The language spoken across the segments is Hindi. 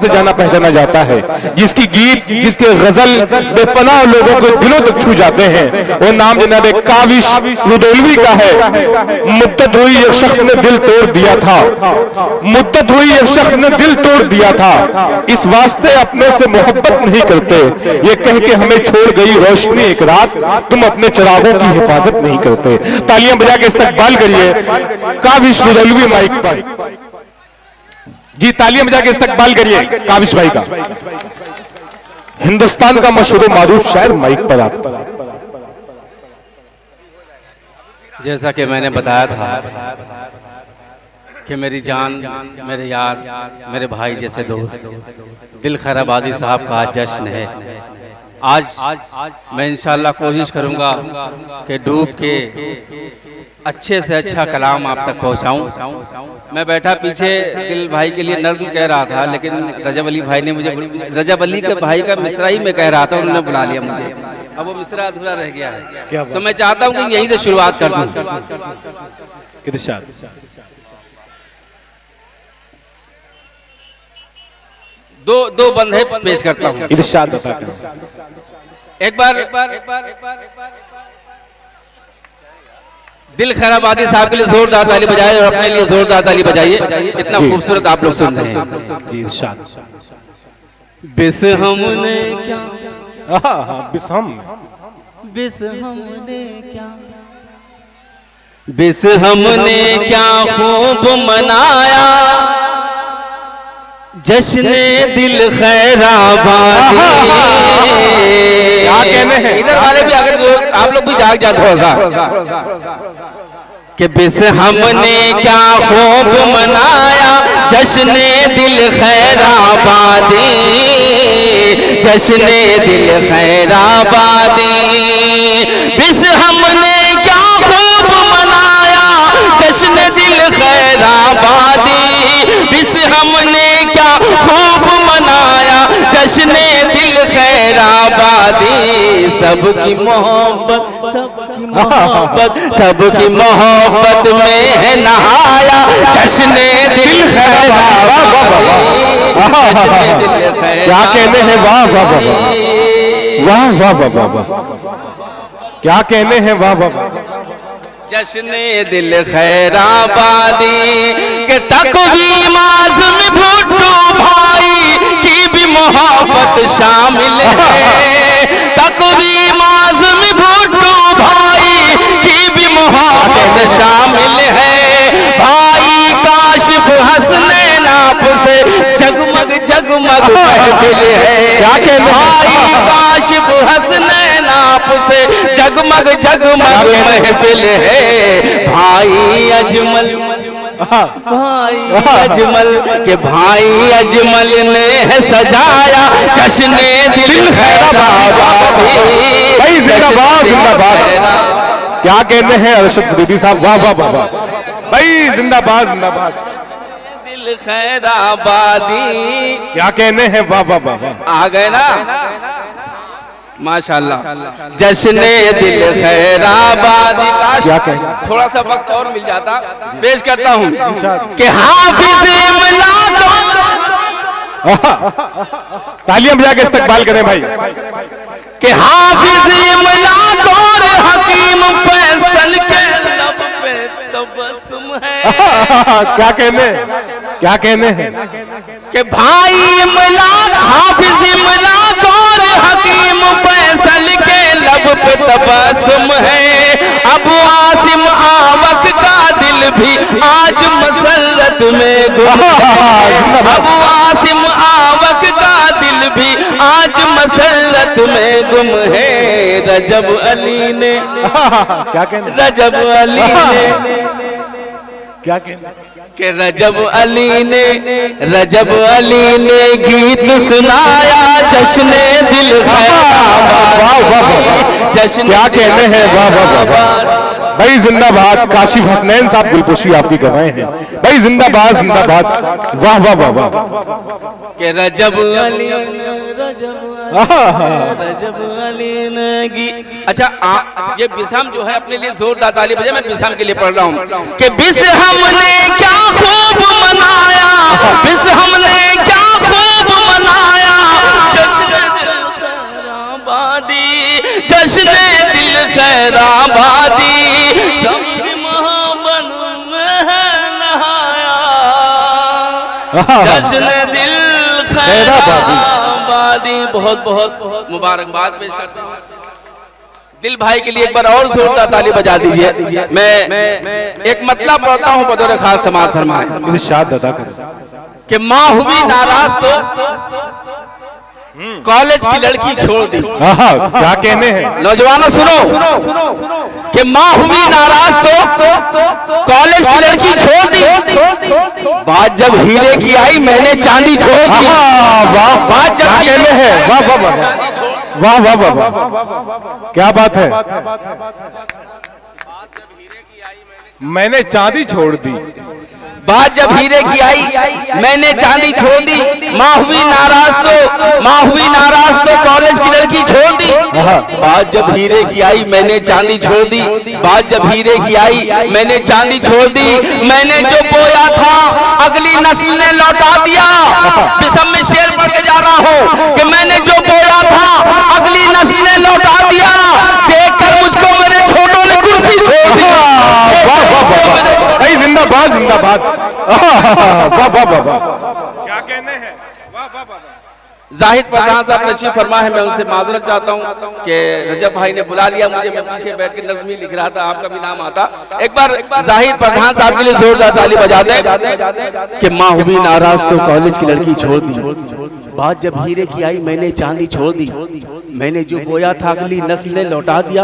से जाना पहचाना जाता है, जिसकी गीत, जिसके गजल बेपनाह लोगों को दिलों तक छू जाते हैं, वो नाम जनाब काविश रुदौलवी का है। मुद्दत हुई एक शख्स ने दिल तोड़ दिया था, मुद्दत हुई एक शख्स ने दिल तोड़ दिया था, इस वास्ते अपने से मोहब्बत नहीं करते, ये कह के हमें छोड़ गई रोशनी एक रात, तुम अपने चिरागों की हिफाजत नहीं करते। तालियां बजा के इस्तकबाल करिए काविश रुदौलवी माइक पर जी, तालियां बजा के इस्तकबाल करिए काविश भाई का। हिंदुस्तान का मशहूर मारूफ शायर माइक पर आप। जैसा कि मैंने बताया था कि मेरी जान, मेरे यार, मेरे भाई जैसे दोस्त दिल खैर आबादी साहब का आज जश्न है। आज मैं इंशाअल्लाह कोशिश करूंगा कि डूब के अच्छे से अच्छा कलाम आप तक पहुंचाऊं। मैं बैठा पीछे दिल भाई के लिए नज़्म कह रहा था, लेकिन रजब अली भाई ने मुझे, रजब अली के भाई का मिसरा ही मैं कह रहा था, उन्होंने बुला लिया मुझे, अब वो मिसरा अधूरा रह गया है, तो मैं चाहता हूं कि यहीं से शुरुआत कर दूं। इरशाद। दो बंदे पेश करता हूं। इरशाद बता कर। एक बार दिल खैर आबादी साहब के लिए जोरदार ताली बजाइए और अपने लिए जोरदार ताली बजाइए, इतना खूबसूरत आप लोग सुन रहे हैं। जी इरशाद। बिस हमने क्या, बिस हम, बिस हमने क्या, बिस हमने क्या खूब मनाया, जश्ने दिल खैराबादी। क्या कहने हैं इधर वाले भी, अगर आप लोग भी जाग थोड़ा सा, कि बिस हमने क्या खूब मनाया, जश्ने दिल खैराबादी, जश्ने दिल खैराबादी। बिस हमने क्या खूब मनाया, जश्ने दिल खैराबादी। बिस हमने क्या खूब मनाया, जश्ने दिल खैराबादी। सबकी मोहब्बत, सबकी मोहब्बत, सबकी मोहब्बत में है नहाया, जश्ने दिल खैराबादी। क्या कहने हैं, वाह वाह वाह वाह वाह वाह वाह, क्या कहने हैं, वाह वाह। जश्ने दिल खैराबादी के तकवीम आज़म भुट्टो भाई की भी मोहब्बत शामिल है, तकवीम आज़म भुट्टो भाई की भी मोहब्बत शामिल है। भाई काशिफ हसनैन आप से जगमग जगमग महफिल है, क्या कहने भाई काशिफ हसनैन आप से जगमग जगमग महफिल है। भाई अजमल, भाई अजमल के भाई अजमल ने है सजाया, जश्ने दिल खैराबादी। भाई जिंदाबाद जिंदाबाद। क्या कहने हैं अरशद फरीदी साहब, वाह वाह वाह भाई, जिंदाबाद जिंदाबाद। दिल खैराबादी, क्या कहने हैं, वाह वाह वाह। आ गए ना माशाल्लाह। जश्ने दिल खैराबादी। क्या कहें, थोड़ा सा वक्त और मिल जाता, पेश करता हूँ कि हाफिज इमला को, तालियां बजा के इस्तकबाल करें भाई, कि हाफिज इमला को हकीम फैसल के लब पे तबस्सुम है। क्या कहने, क्या कहने हैं कि भाई इमला, हाफिज इमला को हकीम फैसल के लब पे तबस्सुम है। अब आसिम आवक का दिल भी आज मसरत में गुम है, अब आसिम आवक का दिल भी आज मसरत में गुम है। रजब अली ने, क्या कहने, रजब अली ने, क्या कहने कि रजब अली ने, रजब अली ने गीत सुनाया, जश्ने दिल खैराबादी। जश्न, क्या कहने हैं, वाह वाह वाह भाई, जिंदाबाद। काशिफ हसनैन साहब गुलपोशी आपकी गवाएं हैं भाई, जिंदाबाद जिंदाबाद, वाह वाह वाह वाह। कि रजब अली, रजब अली ने अच्छा ये बिसम जो है अपने लिए जोरदार ताली बजाए, मैं बिसम के लिए पढ़ रहा हूँ कि बिस हमने क्या खूब मनाया, बिस हमने क्या खूब जश्न दिल खैराबादी। बहुत बहुत मुबारकबाद पेश करते हैं दिल भाई के लिए। एक बार और जोरदार ताली बजा दीजिए। मैं एक मतलब पढ़ता हूँ बतौर खास समाअत फरमाएं। इरशाद अदा करें कि माँ हुई नाराज तो कॉलेज की लड़की छोड़ दी। क्या कहने हैं नौजवानों सुनो कि माँ हुई नाराज तो कॉलेज की लड़की छोड़ दी। बात जब हीरे की आई मैंने चांदी छोड़ दी। वाह बात जब कहने हैं, वाह वाह वाह वाह वाह वाह, क्या बात है। मैंने चांदी छोड़ दी। बात जब हीरे की आई मैंने चांदी छोड़ दी। माँ हुई नाराज तो कॉलेज की लड़की छोड़ दी। बात जब हीरे की आई मैंने चांदी छोड़ दी। बात जब हीरे की आई मैंने चांदी छोड़ दी। मैंने जो बोया था अगली नस्ल ने लौटा दिया। बिस्म में शेर पढ़ के जा रहा हूँ कि मैंने जो बोया था अगली नस्ल ने लौटा दिया। देखकर मुझको मेरे छोटों ने कुर्सी छोड़ दी। जिंदाबाद जिंदाबाद। वाह वाह वाह वाह, क्या कहने हैं। वाह वाह वाह। जाहिद प्रधान साहब तशरीफ फरमा है। मैं उनसे माजरत चाहता हूं कि रजब भाई ने बुला लिया मुझे। मैं पीछे बैठ के नज़मी लिख रहा था, आपका भी नाम आता। एक बार जाहिद प्रधान साहब के लिए जोरदार ताली बजा दें कि माँ हुई नाराज तो कॉलेज की लड़की छोड़ दी। बात जब हीरे की आई मैंने चांदी छोड़ दी। मैंने जो बोया था अगली नस्ल ने लौटा दिया।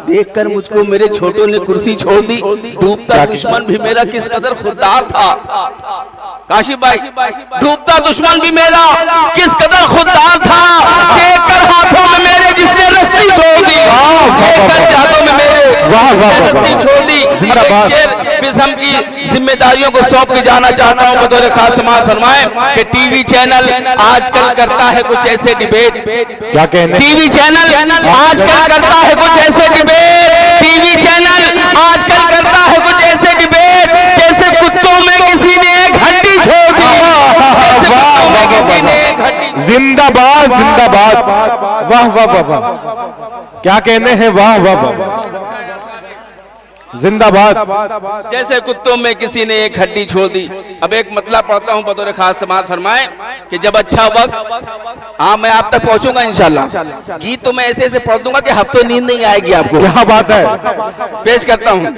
देखकर मुझको मेरे छोटों ने कुर्सी छोड़ दी। डूबता दुश्मन भी मेरा किस कदर खुददार था। काशिफ भाई, डूबता दुश्मन भी मेरा किस कदर खुददार था। देखकर हाथों में मेरे जिसने रस्सी छोड़ दी। देखकर हाथों में मेरे रस्सी छोड़ दी। बिस्म की जिम्मेदारियों को सौंप के जाना चाहता हूँ बतौर खास समाअत फरमाएं कि टीवी चैनल आजकल करता है कुछ ऐसे डिबेट। क्या कहने। टीवी चैनल आजकल करता है कुछ ऐसे डिबेट। टीवी चैनल आजकल करता है कुछ ऐसे डिबेट जैसे कुत्तों में किसी ने एक हड्डी छोड़ दी। जिंदाबाद जिंदाबाद। वाह वाह वाह वाह, क्या कहने हैं। वाह वाह वाह, जिंदाबाद। जैसे कुत्तों में किसी ने एक हड्डी छोड़ दी। अब एक मतलब पढ़ता हूँ बतौर खास समाअत फरमाएं कि जब अच्छा वक्त, हाँ मैं आप तक पहुंचूंगा इंशाल्लाह। गीत तो मैं ऐसे ऐसे पढ़ दूंगा कि हफ्तों नींद नहीं आएगी आपको। क्या बात है। पेश करता हूँ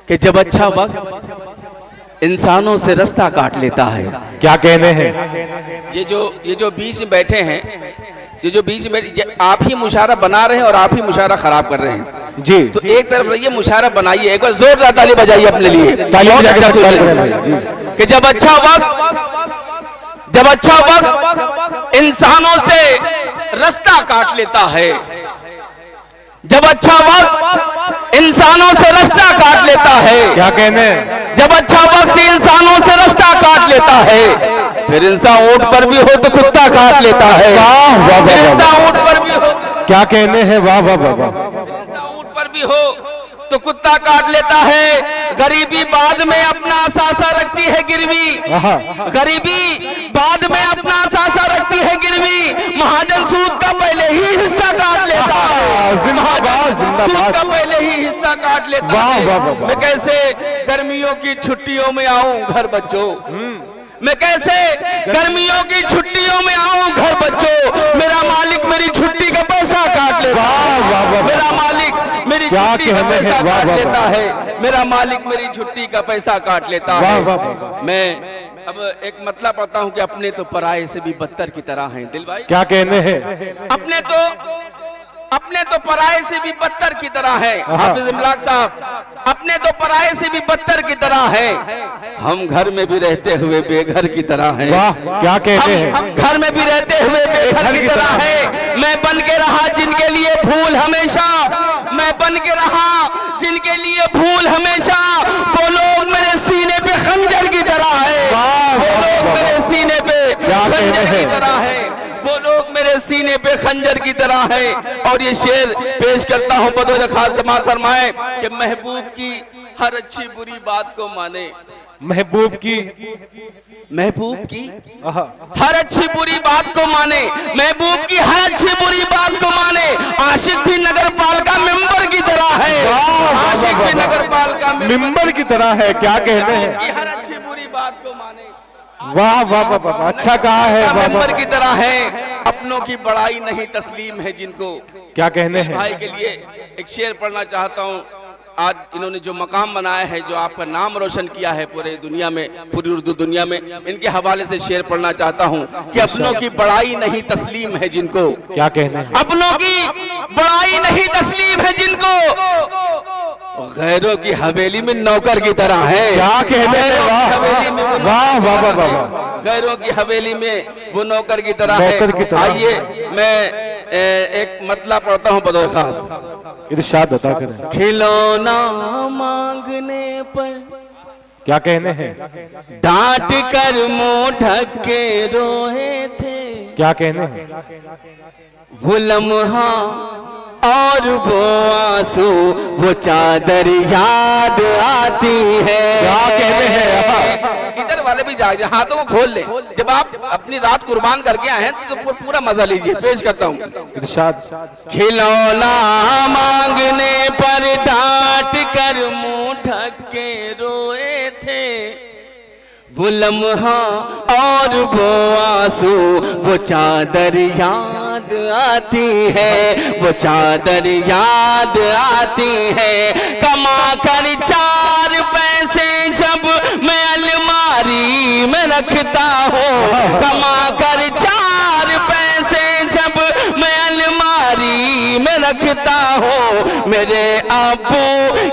कि जब अच्छा वक्त इंसानों से रास्ता काट लेता है। क्या कहने हैं। ये जो बीच में बैठे हैं, ये जो बीच में आप ही मुशारा बना रहे हैं और आप ही मुशारा खराब कर रहे हैं जी। तो एक तरफ रहिए, मुशारा बनाइए। एक बार जोरदार ताली बजाइए अपने लिए। कि जब अच्छा वक्त इंसानों से रास्ता काट लेता है। जब अच्छा वक्त इंसानों से रास्ता काट लेता है। क्या कहने। जब अच्छा वक्त इंसानों से रास्ता काट लेता है। फिर इंसान ऊंट पर भी हो तो कुत्ता काट लेता है। इंसान ऊंट पर भी हो, क्या कहने हैं। वाह वाह वाह वाह, ऊंट पर भी हो तो कुत्ता काट लेता है। गरीबी बाद में अपना सासा रखती है गिरवी। गरीबी बाद में अपना सासा रखती है गिरवी। महाजन सूद का पहले ही हिस्सा काट लेता है। सूद का पहले ही हिस्सा काट लेता है। मैं कैसे गर्मियों की छुट्टियों में आऊं घर बच्चों। मैं कैसे गर्मियों की छुट्टियों में आऊं घर बच्चों। मेरा मालिक मेरी छुट्टी का पैसा काट लेता है। मेरा मालिक मेरी छुट्टी का पैसा काट लेता है। मेरा मालिक मेरी छुट्टी का पैसा काट लेता है। मैं अब एक मतलब पढ़ता हूँ कि अपने तो पराये से भी बदतर की तरह हैं। दिल भाई, क्या कहने हैं। अपने तो पराये से भी बदतर की तरह है। हाफिज इमलाक साहब, अपने तो पराये से भी बदतर की तरह है। हम घर में भी रहते हुए बेघर की तरह हैं। वाह, क्या कहते हैं। हम घर में भी रहते हुए बेघर की तरह है। मैं बन के रहा जिनके लिए फूल हमेशा। मैं बन के रहा जिनके लिए फूल हमेशा। वो लोग मेरे सीने पे खंजर की तरह है। वो लोग मेरे सीने पे खंजर की तरह है। वो लोग मेरे सीने पे खंजर की तरह है। और ये शेर पेश करता हूँ बतौर खास समाअत फरमाएं कि महबूब की हर अच्छी बुरी बात को माने। महबूब की हर अच्छी बुरी बात को माने। महबूब की हर अच्छी बुरी बात को माने। आशिक भी नगर पालिका मेंबर की तरह है। आशिक भी नगर पालिका मेंबर की तरह है। क्या कहते हैं। हर अच्छी बुरी बात को माने। वाह वाह वाह वाह, अच्छा कहा है। वाह वाह, मेंबर की तरह है, अपनों की बड़ाई नहीं तस्लीम है जिनको। क्या कहने हैं। भाई के लिए एक शेर पढ़ना चाहता हूँ। आज इन्होंने जो मकाम बनाया है, जो आपका नाम रोशन किया है पूरे दुनिया में, पूरी उर्दू दुनिया में, इनके हवाले से शेर पढ़ना चाहता हूँ कि अपनों की बड़ाई नहीं तस्लीम है जिनको। क्या कहने हैं। अपनों की बड़ाई नहीं तस्लीम है जिनको, गैरों की हवेली में नौकर की तरह है। क्या कहने हैं। वाह वाह वाह वाह वाह, गैरों की हवेली में वो नौकर की तरह नौकर की है। तरह। आइए मैं एक मतला पढ़ता हूँ बतौर खास। इरशाद अता करें। खिलौना मांगने पर क्या कहने हैं। डांट कर मुंह ढक के रोए थे, क्या कहने हैं। वो लम्हा और वो आंसू, वो चादर याद आती है। क्या कहते हैं। इधर वाले भी जाग जाए, हाथों को खोल ले। जब आप अपनी रात कुर्बान करके आए हैं तो पूरा मजा लीजिए। पेश करता हूँ। इरशाद। खिलौना मांगने पर डांट कर मुंह ढक के रोए थे, वो लम्हा और वो आंसू, वो चादर याद आती है, वो चादर याद आती है। कमा कर 4 पैसे जब मैं अलमारी में रखता हूँ, कमा कर 4 पैसे जब मैं अलमारी में रखता हूँ, मेरे अब्बू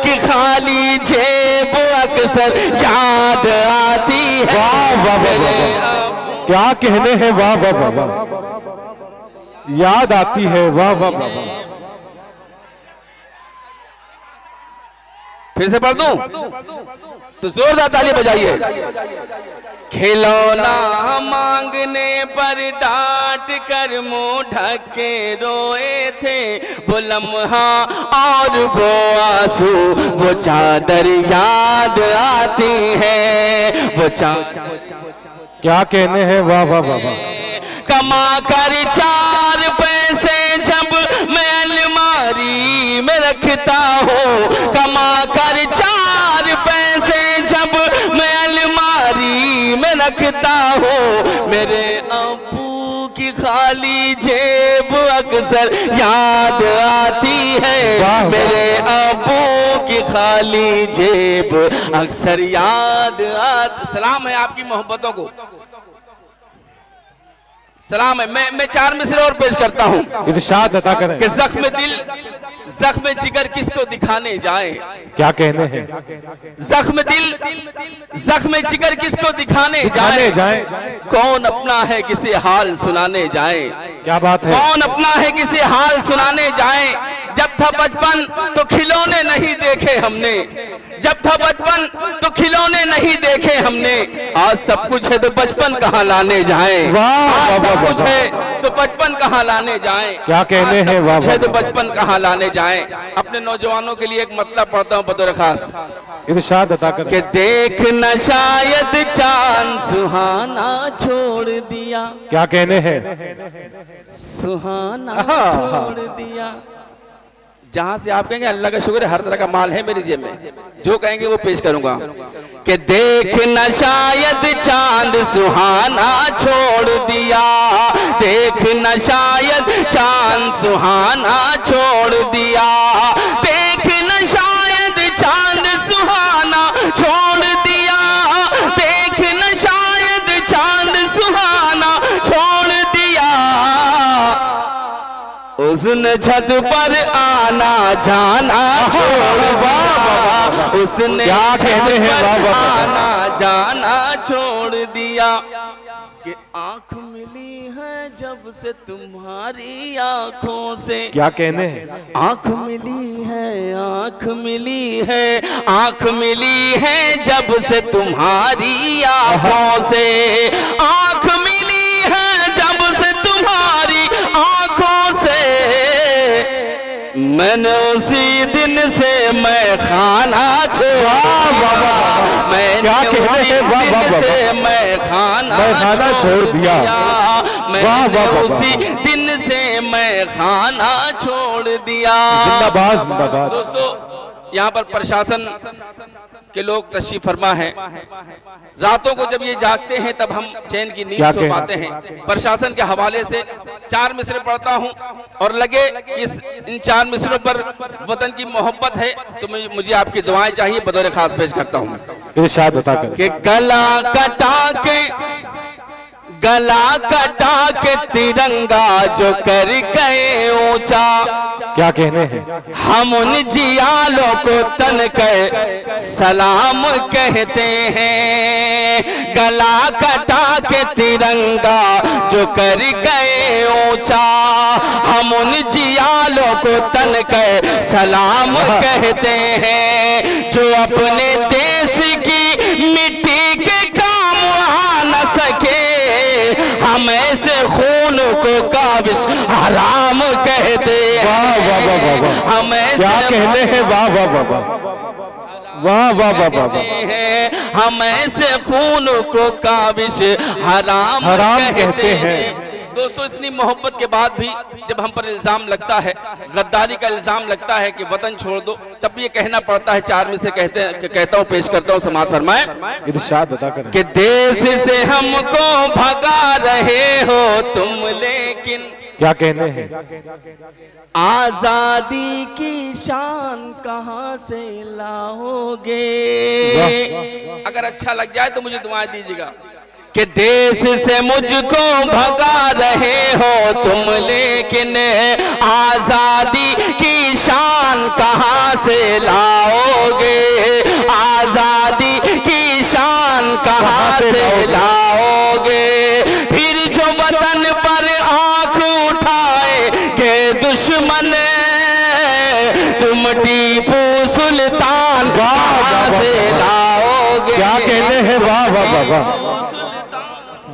की खाली जेब अक्सर याद आती है। वाह वाह वाह वाह, क्या कहने हैं। वाह वाह वाह वाह, याद आती है। वाह वाह वाह वाह, फिर से पढ़ दूं तो जोरदार ताली बजाइए। खिलौना मांगने पर डांट कर मुंह ढक के रोए थे, वो लम्हा और वो आंसू, वो चादर याद आती है। वो क्या कहने हैं। वाह वाह वाह वाह, कमा कर 4 पैसे जब मैं अलमारी में रखता हूँ, कमा कर 4 पैसे जब मैं अलमारी में रखता हूँ, मेरे अब्बू की खाली जेब अक्सर याद आती है। मेरे अब्बू की खाली जेब अक्सर याद आती। सलाम है आपकी मोहब्बतों को, सलाम है। मैं 4 मिसरे और पेश करता हूँ। इरशाद अता करें। कि जख्म दिल जख्म जिगर किसको दिखाने जाए। क्या कहने हैं। जख्म दिल जख्म जिगर किसको दिखाने जाए। कौन अपना है किसे हाल सुनाने जाए। क्या बात है। कौन अपना है किसे हाल सुनाने जाए। जब था बचपन तो खिलौने नहीं देखे हमने, जब था बचपन तो खिलौने नहीं देखे हमने, आज सब कुछ है तो बचपन कहाँ लाने जाए। आज सब कुछ है तो बचपन कहाँ लाने जाए। क्या कहने हैं। वाह है तो बचपन कहाँ लाने जाए। अपने नौजवानों के लिए एक मतलब पढ़ता हूँ बतौर खास। इरशाद अता करें। कि देख न शायद चांद सुहाना छोड़ दिया। क्या कहने हैं। सुहाना छोड़ दिया। जहां से आप कहेंगे अल्लाह का शुक्र है हर तरह का माल है मेरी जेब में, जो कहेंगे वो पेश करूंगा। कि देख न शायद चांद सुहाना छोड़ दिया, देख न शायद चांद सुहाना छोड़ दिया, देख न शायद चांद सुहाना छोड़ दिया, देख न शायद चांद सुहाना छोड़ दिया। उसने छत पर आना जाना छोड़ दिया, उसने छत पर आना जाना छोड़ दिया। कि आंख मिली है जब से तुम्हारी आंखों से। क्या कहने हैं। आंख मिली है, आंख मिली है, आंख मिली है जब से तुम्हारी आंखों से, आंख मिली है जब से तुम्हारी आंखों से। मैंने उसी दिन से मैं खाना छोड़ा, मैंने उसी दिन से मैं खाना छोड़ दिया, मैंने उसी दिन से मैं खाना छोड़ दिया। जिंदाबाद जिंदाबाद। दोस्तों यहाँ पर प्रशासन के लोग तशरीफ फरमा हैं। रातों को जब ये जागते हैं तब हम चैन की नींद सो पाते हैं। प्रशासन के हवाले से 4 मिसरे पढ़ता हूँ और लगे कि इन 4 मिसरों पर वतन की मोहब्बत है तो मुझे आपकी दुआएं चाहिए, बतौर खास पेश करता हूँ। इरशाद बता कर कि गला कटा के तिरंगा जो कर गए ऊंचा, क्या कहने हैं? हम उन जियालों को तन कर सलाम कहते हैं। गला कटा के तिरंगा जो कर गए ऊंचा, हम उन जियालों को तन कर सलाम कहते हैं। जो अपने देश की मिट्टी के काम आ न सके, हम ऐसे खून को काबिश हराम कहते हैं। वाह वाह वाह वाह वाह, हम ऐसे क्या कहने हैं? वाह वाह वाह वाह वाह वाह वाह वाह वाह, हम ऐसे खून को काबिश हराम कहते हैं। दोस्तों, इतनी मोहब्बत के बाद भी जब हम पर इल्जाम लगता है, गद्दारी का इल्जाम लगता है कि वतन छोड़ दो, तब ये कहना पड़ता है। 4 में से कहता हूँ, पेश करता हूँ, समाअत फरमाए। इरशाद बता कर कि देश से हमको भगा रहे हो तुम, लेकिन क्या कहने हैं? आजादी की शान कहाँ से लाओगे? अगर अच्छा लग जाए तो मुझे दुआएं दीजिएगा। कि देश से मुझको भगा रहे हो तुम, लेकिन आजादी की शान कहाँ से लाओगे? आजादी की शान कहाँ से लाओगे? फिर जो वतन पर आंख उठाएंगे दुश्मन, तुम टीपू सुल्तान कहाँ से लाओगे? क्या कहने हैं? वाह वाह वाह वाह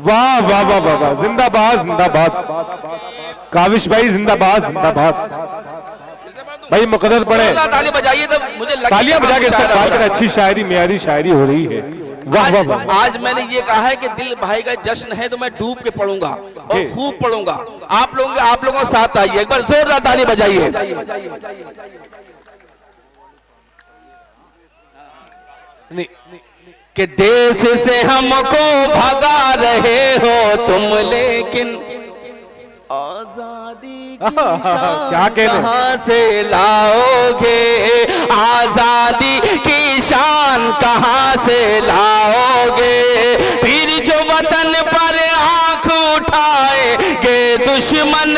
वाह वाह वाह वाह वाह, जिंदाबाद जिंदाबाद, काविश भाई जिंदाबाद जिंदाबाद। भाई मुकद्दर पढ़े, ताली बजाइए तब मुझे तालियां बजा के इस्तेमाल कर। अच्छी शायरी, मेरी शायरी हो रही है। वाह वाह वाह। आज मैंने ये कहा है कि दिल भाई का जश्न है तो मैं डूब के पढ़ूंगा और खूब पढ़ूंगा। आप लोगों के साथ आइए, एक बार जोरदार ताली बजाइए। कि देश से हमको भगा रहे हो तुम, लेकिन आजादी की शान कहाँ से लाओगे? आजादी की शान कहाँ से लाओगे? फिर जो वतन पर आंख उठाएंगे दुश्मन,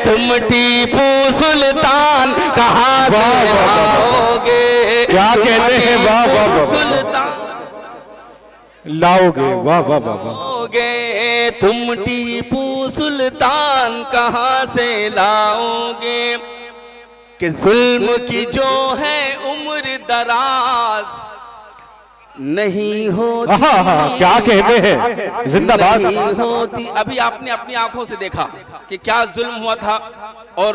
तुम टीपू सुल्तान कहाँ से लाओगे? क्या कहते हैं? वाह वाह वाह, सुल्तान लाओगे? वाह वाह वाह वाह, तुम टीपू सुल्तान कहाँ से लाओगे? कि जुल्म की जो है उम्र दराज नहीं होती। क्या कहते हैं? जिंदाबाद। नहीं होती। अभी आपने अपनी आंखों से देखा कि क्या जुल्म हुआ था और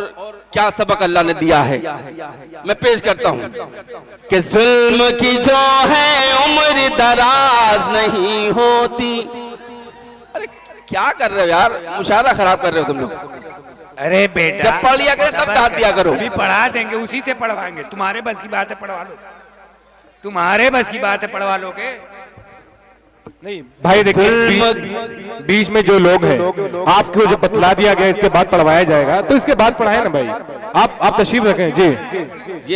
क्या सबक अल्लाह ने दिया है। मैं पेश करता हूं कि जुल्म की जो है उम्र दराज नहीं होती। अरे क्या कर रहे हो यार, मुशायरा खराब कर रहे हो तुम लोग। अरे बेटा, जब पढ़ लिया करें तब दाद दिया करो। अभी पढ़ा देंगे, उसी से पढ़वाएंगे। तुम्हारे बस की बात है, पढ़वा लो। तुम्हारे बस की बात है, पढ़वा लोगे? नहीं भाई देखिए, बीच में जो लोग हैं, आपको जो बतला दिया गया इसके बाद पढ़वाया जाएगा, तो इसके बाद पढ़ाए ना भाई। आप तशरीफ रखें जी।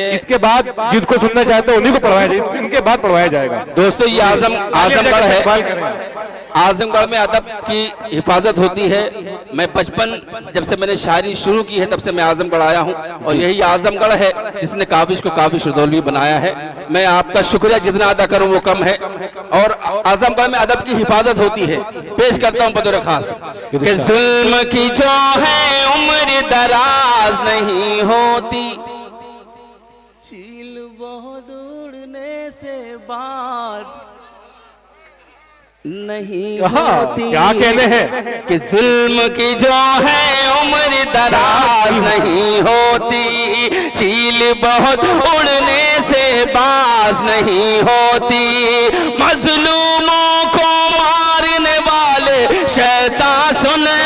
इसके बाद जिनको सुनना चाहते हैं उन्हीं को पढ़वाया जाएगा, इनके बाद पढ़वाया जाएगा। दोस्तों, ये आजमगढ़ है। आजमगढ़ में अदब की हिफाजत होती है। मैं बचपन जब से मैंने शायरी शुरू की है तब से मैं आजमगढ़ आया हूं, और यही आजमगढ़ है जिसने काबिश को काबिश रुदौलवी बनाया है। मैं आपका शुक्रिया जितना अदा करूं वो कम है। और आजमगढ़ में अदब की हिफाजत होती है। पेश करता हूं बतौर खास कि जुल्म की जो है उम्र दराज नहीं होती, चील बहुत उड़ने से बाज नहीं होती। क्या कहने हैं? कि जुल्म की जो है उम्र दराज नहीं होती, चील बहुत उड़ने से बाज नहीं होती। मजलूमों को मारने वाले शैतान सुने,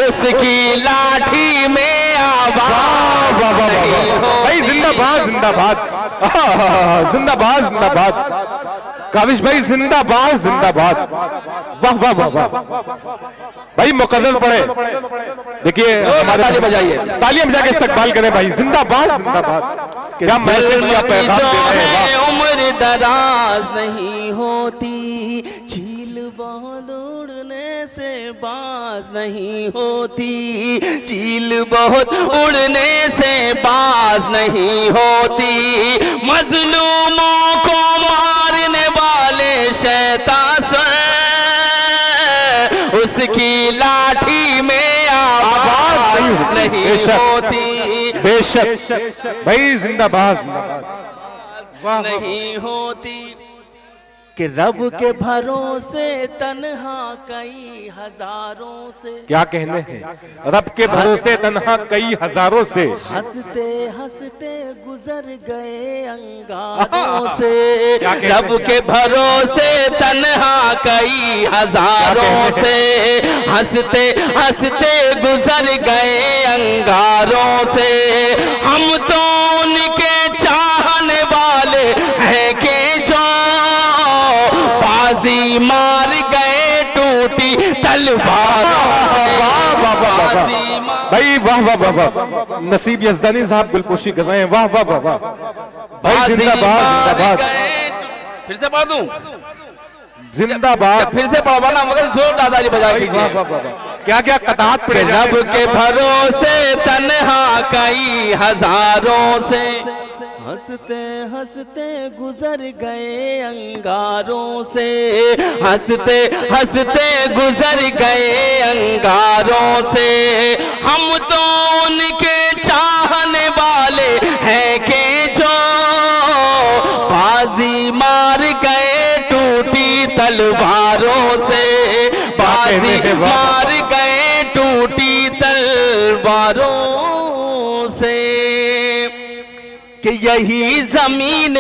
उसकी लाठी में आवाज नहीं होती। भाई जिंदाबाद। जिंदाबाद, जिंदाबाद जिंदाबाद, काविश भाई जिंदाबाद जिंदाबाद, वाह वाह वाह वाह भाई, मुकद्दर पड़े। देखिए हमारे ताली बजाइए, तालियां बजा के इस्तकबाल करें भाई, जिंदाबाद जिंदाबाद। क्या मैसेज, क्या पैगाम दे रहे हैं, वाह। उम्र दराज नहीं होती, चील बहुत उड़ने से बाज नहीं होती, चील बहुत उड़ने से बाज नहीं होती, मजलूमों को मारने वाले शैतान से उसकी लाठी में आवाज नहीं होती, बेशक भाई, जिंदाबाद जिंदाबाद, नहीं होती, कि रब के भरोसे तन्हा कई हजारों से, क्या कहने हैं, रब के भरोसे तन्हा कई हजारों से, हंसते हंसते गुजर गए अंगारों से, रब के भरोसे तन्हा कई हजारों से, हंसते हंसते गुजर गए अंगारों से, हम तो उनके चाहने वाले हैं कि जो बाजी मार गए टूटी तलवारों से, बाजी मार भाई वाह वाह वाह वाह, नसीब यजदानी साहब गुलपोशी कर रहे हैं, वाह वाह वाह वाह भाई, जिंदाबाद जिंदाबाद, फिर से पढ़ दूं, जिंदाबाद, फिर से पढ़वाना मगर जोर दादाजी बजा कीजिए, क्या क्या कतात पड़े, रब के भरोसे तन्हा कई हजारों से, हंसते हंसते गुजर गए अंगारों से, हंसते हंसते गुजर गए अंगारों से, हम तो उनके चाहने वाले हैं कि जो बाजी मार गए टूटी तलवारों से, बाजी मार गए टूटी तलवारों से, कि यही जमीन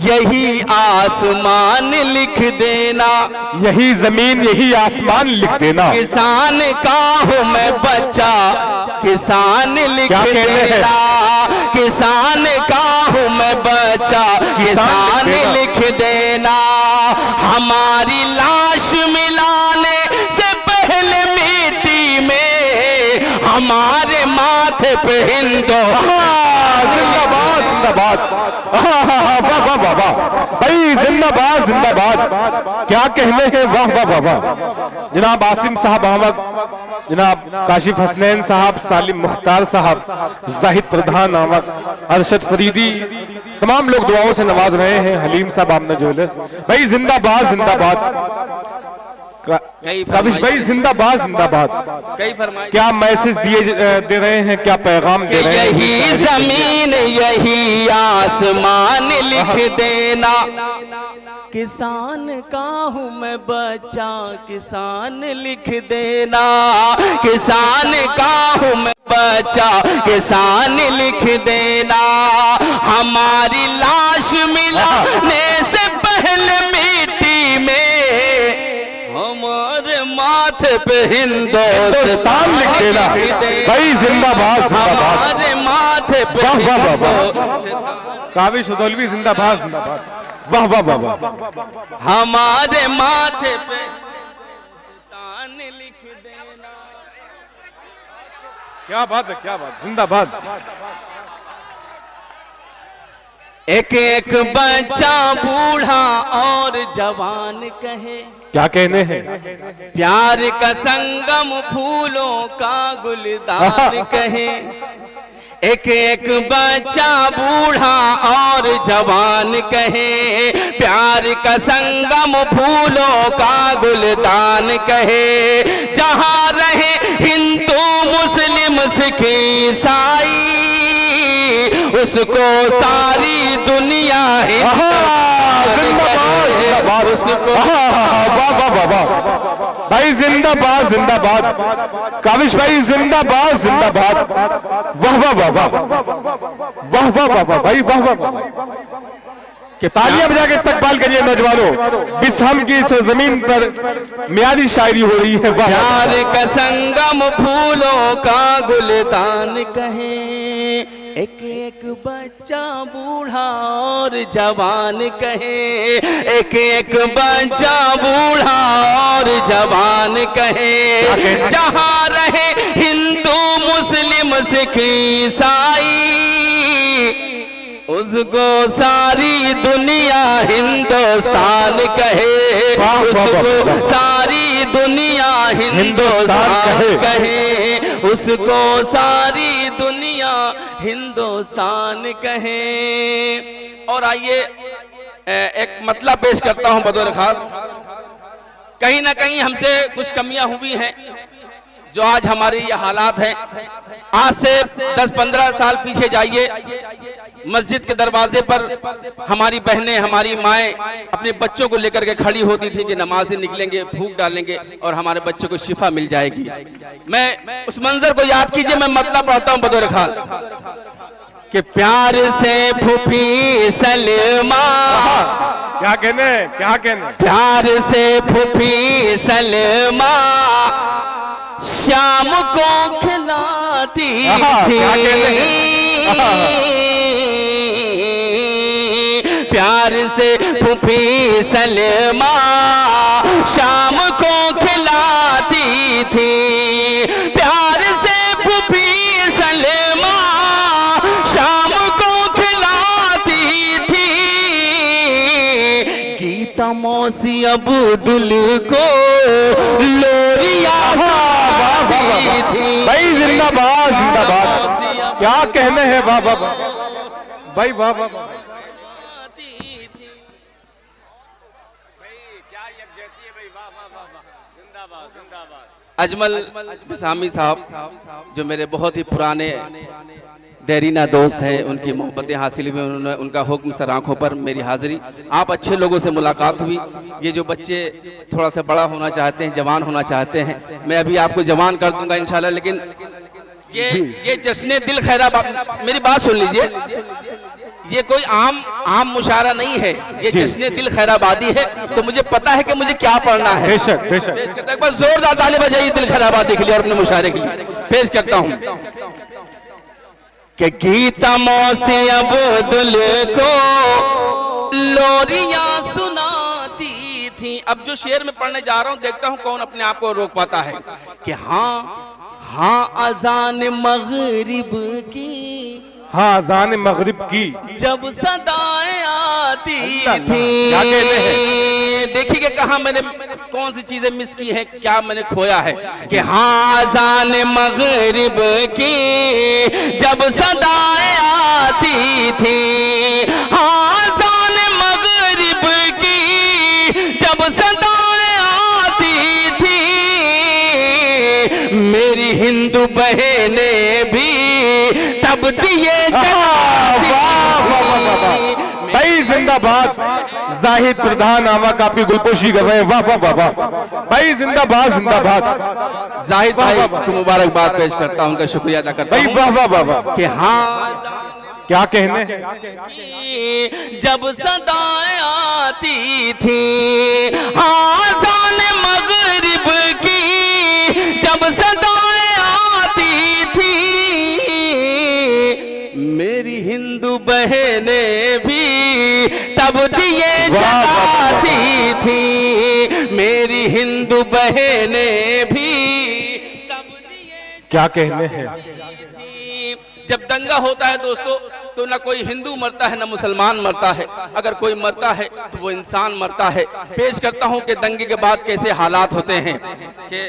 यही आसमान लिख देना, यही जमीन यही आसमान लिख देना, किसान का हूँ मैं बच्चा, किसान लिख देना, किसान का हूँ मैं बच्चा, किसान लिख देना, हमारी लाश मिलाने से पहले मिट्टी में हमारे माथे पे जिंदाबाद जिंदाबाद, वाह वाह वाह वाह भाई, जिंदाबाद जिंदाबाद, क्या कहने हैं, वाह वाह वाह वाह। जनाब आसिम साहब अहमद, जनाब काशिफ हसनैन साहब, सालिम मुख्तार साहब, जाहिद प्रधान अहमद, अरशद फरीदी, तमाम लोग दुआओं से नवाज रहे हैं, हलीम साहब आमना जोलस भाई, जिंदाबाद जिंदाबाद, काविश भाई जिंदाबाद जिंदाबाद, कई फरमाइश, क्या मैसेज दे रहे हैं, क्या पैगाम दे रहे हैं, यही जमीन यही आसमान लिख देना, किसान का हूँ मैं बच्चा, किसान लिख देना, किसान का हूँ मैं बच्चा, किसान लिख देना, हमारी लाश मिलाने से पहले मिट्टी में हमारे माथे पे हिंदुस्तान लिख देना भाई, जिंदाबाद जिंदाबाद, हमारे माथे पे वाह वाह वाह वाह, काविश उदौलवी जिंदाबाद जिंदाबाद, वाह वाह वाह वाह, हमारे माथे पे तान लिख देना, क्या बात है, क्या बात, जिंदाबाद। एक एक बच्चा बूढ़ा और जवान कहे, क्या कहने हैं, प्यार का संगम फूलों का गुलदान कहे, एक एक बच्चा बूढ़ा और जवान कहे, प्यार का संगम फूलों का गुलदान कहे, जहाँ रहे हिंदू मुस्लिम सिख ईसाई उसको सारी दुनिया है, भाई जिंदाबाद जिंदाबाद, काविश भाई जिंदाबाद जिंदाबाद, वाह वाह वाह वाह, वाह वाह वाह वाह भाई, वाह वाह वाह, कि तालियां बजा के इस्तकबाल करिए नौजवानों, बिसहम की इस जमीन पर मियादी शायरी हो रही है, वाह। प्यार का संगम फूलों का गुलदान कहे, एक एक बच्चा बूढ़ा और जवान कहे, एक एक बच्चा बूढ़ा और जवान कहे, जहाँ रहे हिंदू मुस्लिम सिख ईसाई, उसको सारी दुनिया हिंदुस्तान कहे, उसको सारी दुनिया हिंदुस्तान कहे, उसको सारी दुनिया हिंदुस्तान कहे। और आइए एक मतलब पेश करता हूं बतौर खास। कहीं ना कहीं हमसे कुछ कमियां हुई हैं जो आज हमारे ये हालात हैं। आज से 10-15 साल पीछे जाइए, मस्जिद के दरवाजे पर हमारी बहनें, हमारी माएँ अपने बच्चों को लेकर के खड़ी होती थी कि नमाज़ें निकलेंगे, फूंक डालेंगे और हमारे बच्चों को शिफा मिल जाएगी। मैं उस मंजर को याद कीजिए, मैं मतलब पढ़ता हूँ बतौर खास कि प्यार से फूफी सलमा, क्या कहने, क्या कहने, प्यार से फूफी सलमा शाम को खिलाती थी, प्यार से फूफी सलमा शाम को खिलाती थी, प्यार से फूफी सलमा शाम को खिलाती थी, गीता मौसी अब्दुल को लोरिया भाई जिंदाबाद, जिंदाबाद, क्या कहने हैं, वाह वाह भाई, वाह वाह। अजमल बिसामी साहब जो मेरे बहुत ही पुराने देरीना दोस्त हैं, उनकी मोहब्बतें हासिल हुई, उन्होंने उनका हुक्म सर आंखों पर मेरी हाजिरी। आप अच्छे लोगों से मुलाकात हुई। ये जो बच्चे थोड़ा सा बड़ा होना चाहते हैं, जवान होना चाहते हैं, मैं अभी आपको जवान कर दूंगा इंशाल्लाह। लेकिन ये जश्न दिल खैराबाद, मेरी बात सुन लीजिए, ये कोई आम मुशायरा नहीं है, ये जश्न दिल खैराबादी है। तो मुझे पता है कि मुझे क्या पढ़ना है। बेशक बेशक। एक बार जोरदार ताली बजाइए दिल खैराबादी के लिए और अपने मुशायरे के लिए। पेश करता हूँ कि गीता मौसी अब्दुल को लोरियां सुनाती थी। अब जो शेर में पढ़ने जा रहा हूँ, देखता हूँ कौन अपने आप को रोक पाता है कि हाँ अजान मगरिब की, हाँ अजान मगरिब की जब सदाएं आती थी। देखिए कहा मैंने कौन सी चीजें मिस की हैं, क्या मैंने खोया है कि हाँ अजान मगरिब की जब सदाएं आती थी, हाँ अजान मगरिब की जब सदाएं आती थी, मेरी हिंदू बहनें भी तब दिए भाई जिंदाबाद। जाहिद प्रधान आवा काफी गुलपोशी कर रहे हैं, वाह वाह वाह भाई, जिंदाबाद जिंदाबाद। जाहिद भाई को मुबारकबाद पेश करता हूं, उनका शुक्रिया अदा करता हूं। वाह वाह वाह। कि हाँ क्या कहने, जब सदाएं आती थी, हाँ अज़ान मगरिब की जब सदाएं आती थी, मेरी हिंदू बहनें भी तब दिए जलाती थी, मेरी हिंदू बहनें भी तब दिए। क्या कहने हैं। जब दंगा होता है दोस्तों, तो ना कोई हिंदू मरता है ना मुसलमान मरता है, अगर कोई मरता है तो वो इंसान मरता है। पेश करता हूं कि दंगे के बाद कैसे हालात होते हैं कि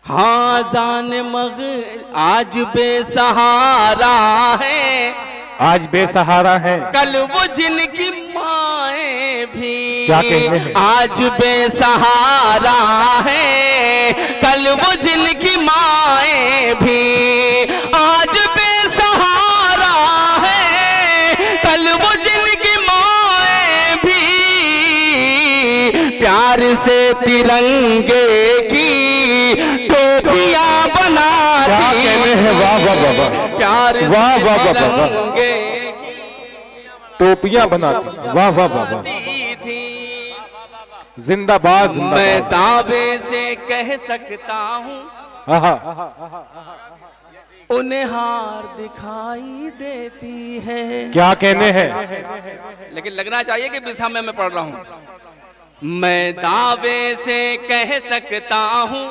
हाँ जान मग आज बेसहारा है, आज बेसहारा है, कल वो जिनकी माएं भी क्या कहने हैं? आज बेसहारा है, कल वो जिनकी माएं भी आज बेसहारा है, कल वो जिनकी माएं भी प्यार से तिरंगे की टोपियां बनाती हैं। वाह वाह वाह, प्यार से वाह वाह वाह वाह, तिरंगे टोपियां बनाती, वाह वाह वाह वाह, थी। जिंदाबाद मैं जिंदाबाद। दावे से कह सकता हूँ उन्हें हार दिखाई देती है। क्या कहने हैं? लेकिन लगना चाहिए कि बिस्हा में मैं पढ़ रहा हूं। मैं दावे से कह सकता हूं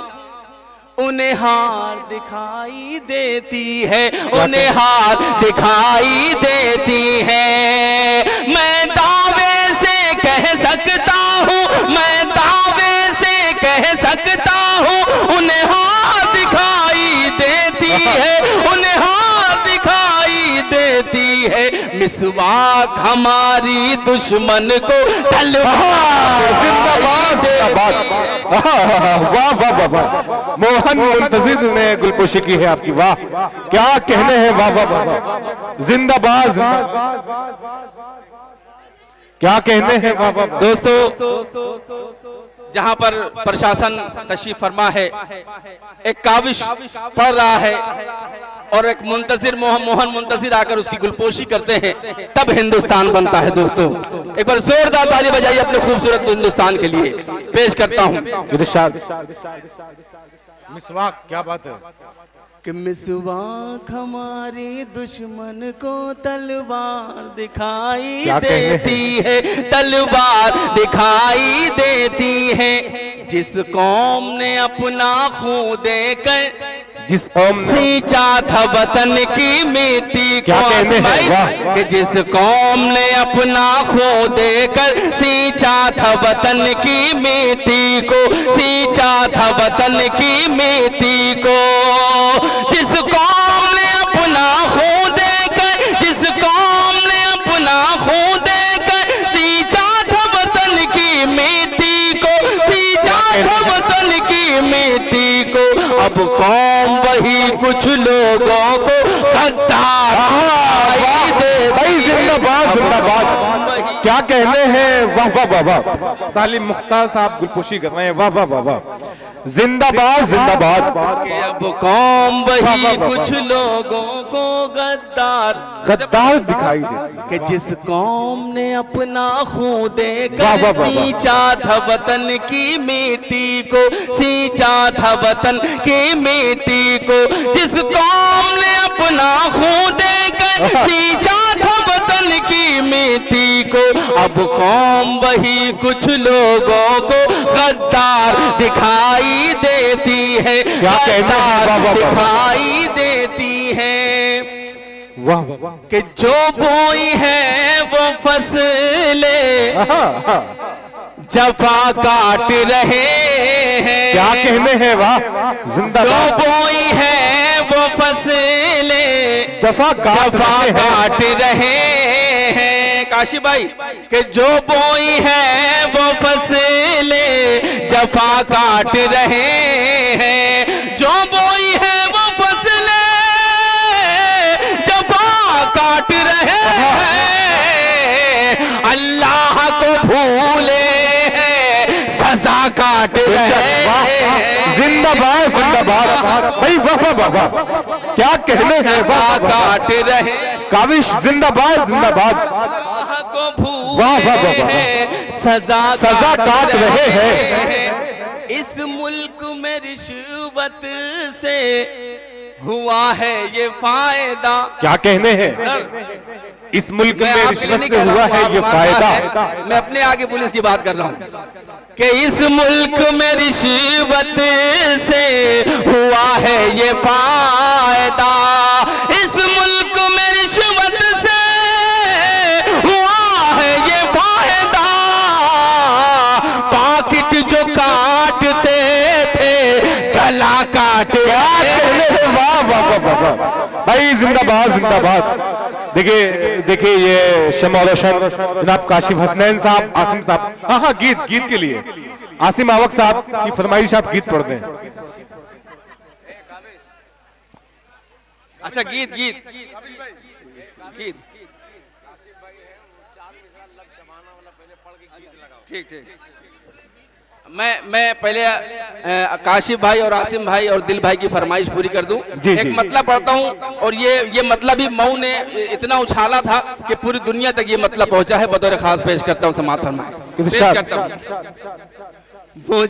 उन्हें हार दिखाई देती है, उन्हें हार दिखाई देती है। मैं दावे से कह सकता हूं, मैं दावे से कह सकता हूं उन्हें हार दिखाई देती है, उन्हें हार दिखाई देती है। मिसवाक हमारी दुश्मन को तलवार जिंदाबाद। वाह वाह वाह वाह, मोहन मुंतजिर ने गुलपोशी की है आपकी। वाह क्या कहने हैं, वाह वाह वाह, जिंदाबाद। क्या कहने हैं, वाह वाह। दोस्तों, जहां पर प्रशासन तशरीफ फरमा है, एक काविश पढ़ रहा है और एक मुंतजिर मोहन मुंतजिर आकर उसकी गुलपोशी करते हैं, तब हिंदुस्तान बनता है। दोस्तों, एक बार जोरदार ताली बजाइए अपने खूबसूरत हिंदुस्तान के लिए। पेश करता हूं मिसवाक। क्या बात है कि मिसवाक हमारी दुश्मन को तलवार दिखाई देती है, तलवार दिखाई देती है। जिस कौम ने अपना खून देकर जिस कौम ने सींचा था वतन की मिट्टी को, क्या कहने हैं, वाह। कि जिस कौम ने अपना खून देकर सींचा था वतन की मिट्टी को, सींचा था वतन की मिट्टी को। जिस कौम ने अपना खून देकर, जिस कौम ने अपना खून देकर सींचा था वतन की मिट्टी को, सींचा था वतन की मिट्टी को, अब कौम वही कुछ लोगों को गद्दार भाई। जिंदाबाद जिंदाबाद। क्या कहने हैं, वाह वाह वाह वाह। सालिम मुख्तार साहब गुलपोशी कर रहे हैं, वाह वाह वाह वाह, जिंदाबाद जिंदाबाद। अब कौम वही कुछ लोगों को गद्दार दिखाई दे, कि जिस कौम ने अपना खून वाह, देकर वाह, वाह, वाह। सींचा था वतन की मिट्टी को, सींचा था वतन की मिट्टी को। जिस कौम ने अपना खून देकर सींचा था वतन की मिट्टी को, अब कौम वही कुछ लोगों को गद्दार दिखाई देती है, क्या कहना है, वाह, वाह, वाह। दिखाई देती है। वाह वाह। कि जो बोई है वो फसले जफा काट रहे हैं। क्या कहने हैं, वाह, जो जिंदाबाद। बोई है वो फसले जफा काट रहे हैं। काशी भाई, कि जो बोई है वो फसले जफा काट रहे हैं। जो बोई है वो फसले जफा काट रहे हैं। अल्लाह को भूले सजा काट रहे हैं। जिंदाबाद जिंदाबाद भाई, वाह वाह वाह वाह। क्या कहने हैं, वाह काट रहे, काविश जिंदाबाद जिंदाबाद। को वाह, वाह, वाह, वाह। भूले सजा काट रहे हैं। इस मुल्क में रिश्वत से हुआ है ये फायदा। क्या कहने हैं, इस मुल्क में रिश्वत से हुआ है ये फायदा। मैं अपने आगे पुलिस की बात कर रहा हूँ कि इस मुल्क में रिश्वत से हुआ है ये फायदा। इस मुल्क में रिश्वत से हुआ है ये फायदा। पॉकेट जो काटते थे गला काट वाह वाह वाह वाह भाई, जिंदाबाद जिंदाबाद। देखिए ये शमा रोशन जनाब काशिफ हसनैन साहब, आसिम साहब। हाँ हाँ, गीत के लिए आसिम आवक साहब की फरमाइश, आप गीत पढ़ दें। अच्छा, गीत गीत गीत ठीक ठीक। मैं पहले काशिफ भाई और आसिम भाई और दिल भाई की फरमाइश पूरी कर दूं। एक मतलब पढ़ता हूं, और ये मतलब ही मऊ ने इतना उछाला था कि पूरी दुनिया तक ये मतलब पहुंचा है। बतौर खास पेश करता हूं, समात फरमाए। पेश करता हूं। वो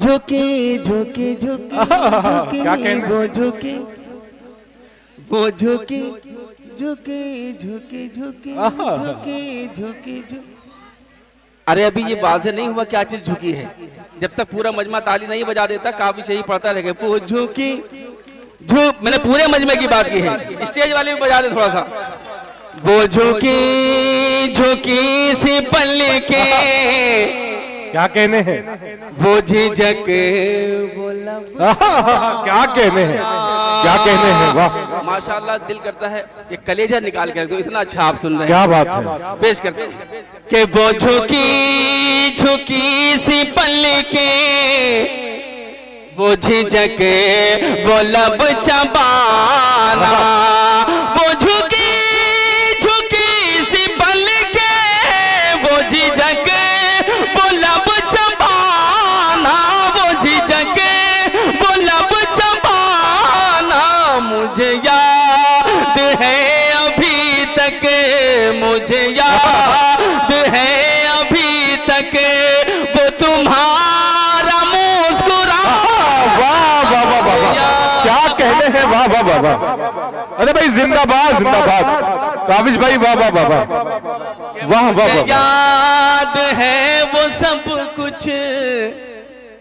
झुकी झुकी झुकी झुकी क्या कहने? वो झुकी वो झुकी झुकी झुकी झुकी झुकी झुकी झुकी। अरे अभी ये वाज़ेह नहीं हुआ क्या चीज झुकी है। जब तक पूरा मजमा ताली नहीं बजा देता काफी सही पड़ता रहेगा। वो झुकी झुक, मैंने पूरे मजमे की बात की है, स्टेज वाले भी बजा दे थोड़ा सा। वो झुकी झुकी सी पल के क्या कहने हैं? वो झिझक बोला क्या कहने हैं? क्या कहने हैं? वाह, माशाल्लाह, दिल करता है कि कलेजा निकाल के रख दो, इतना अच्छा आप सुन रहे हैं। क्या बात है। पेश करते हैं कि वो झुकी झुकी सी पल के वो झिझक वो लब चबाना, वो झुकी झुकी सी पल के वो झिझक वो लब चबाना, वो झिझक वो लब चबाना। मुझे याद है अभी तक, मुझे याद है अभी तक वो तुम्हारा मुस्कुरा। वाह वाह वाह वाह, क्या कहने हैं? वाह वाह वाह वाह। अरे भाई जिंदाबाद जिंदाबाद काबिज भाई, वाह वाह वाह वाह वाह वाह वाह। याद है वो सब कुछ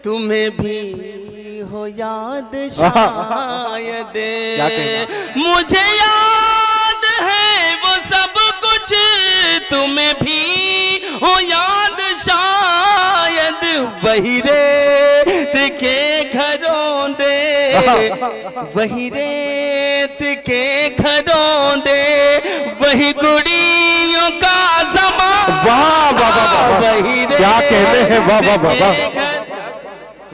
तुम्हें भी हो याद शायद। क्या कहना? मुझे याद है वो सब कुछ तुम्हें भी हो याद शायद। वही रेत के घरों दे, वही रेत के घरों दे, वही गुड़ियों का ज़माना। वाह वाह वाह वाह, वही क्या कहने हैं? वाह वाह वाह वाह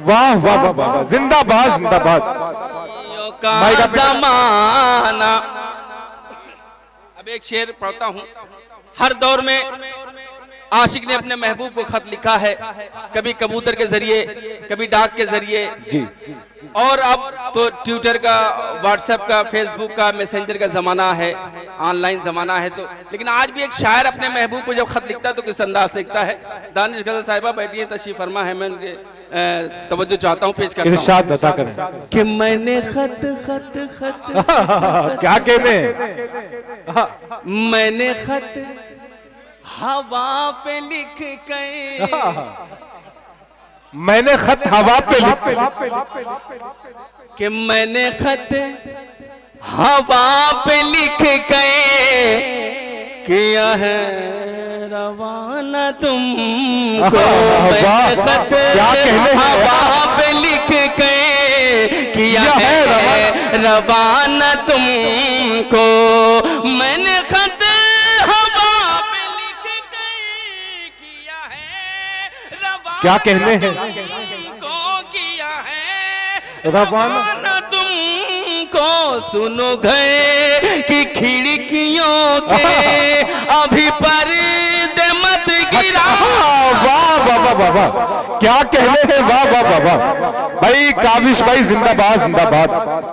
वाह वाह वाह वाह, जिंदाबाद जिंदाबाद। का ज़माना। अब एक शेर पढ़ता हूँ। हर दौर में आशिक ने अपने महबूब को खत लिखा है, कभी कबूतर के जरिए, कभी डाक के जरिए जी, और अब तो ट्विटर का, व्हाट्सएप का, फेसबुक का, मैसेंजर का जमाना है, ऑनलाइन जमाना है। तो लेकिन आज भी एक शायर अपने महबूब को जब खत लिखता है तो किस अंदाज से लिखता है। दानिश गजल साहिबा बैठी है, तशरीफ फरमा है, मैं उनके तवज्जो चाहता हूँ, पेश करता हूँ। इरशाद अता करें कि मैंने खत खत खत क्या कहने हैं? मैंने खत हवा पे लिख के, मैंने खत हवा पे लिख कि मैंने खत हवा पे लिख के किया है रवाना तुमको। मैंने खत क्या कहने हैं? हवा पे लिख के किया है रवाना तुमको। मैंने खत हवा पे लिख के किया है रवाना क्या कहने हैं? तुमको, किया है रवाना तुमको। सुनो घर की खिड़कियों के अभी पर्दे मत गिरा। वाह वाह वाह वाह वाह, क्या कहने हैं? वाह वाह वाह वाह भाई, काबिश भाई जिंदाबाद जिंदाबाद।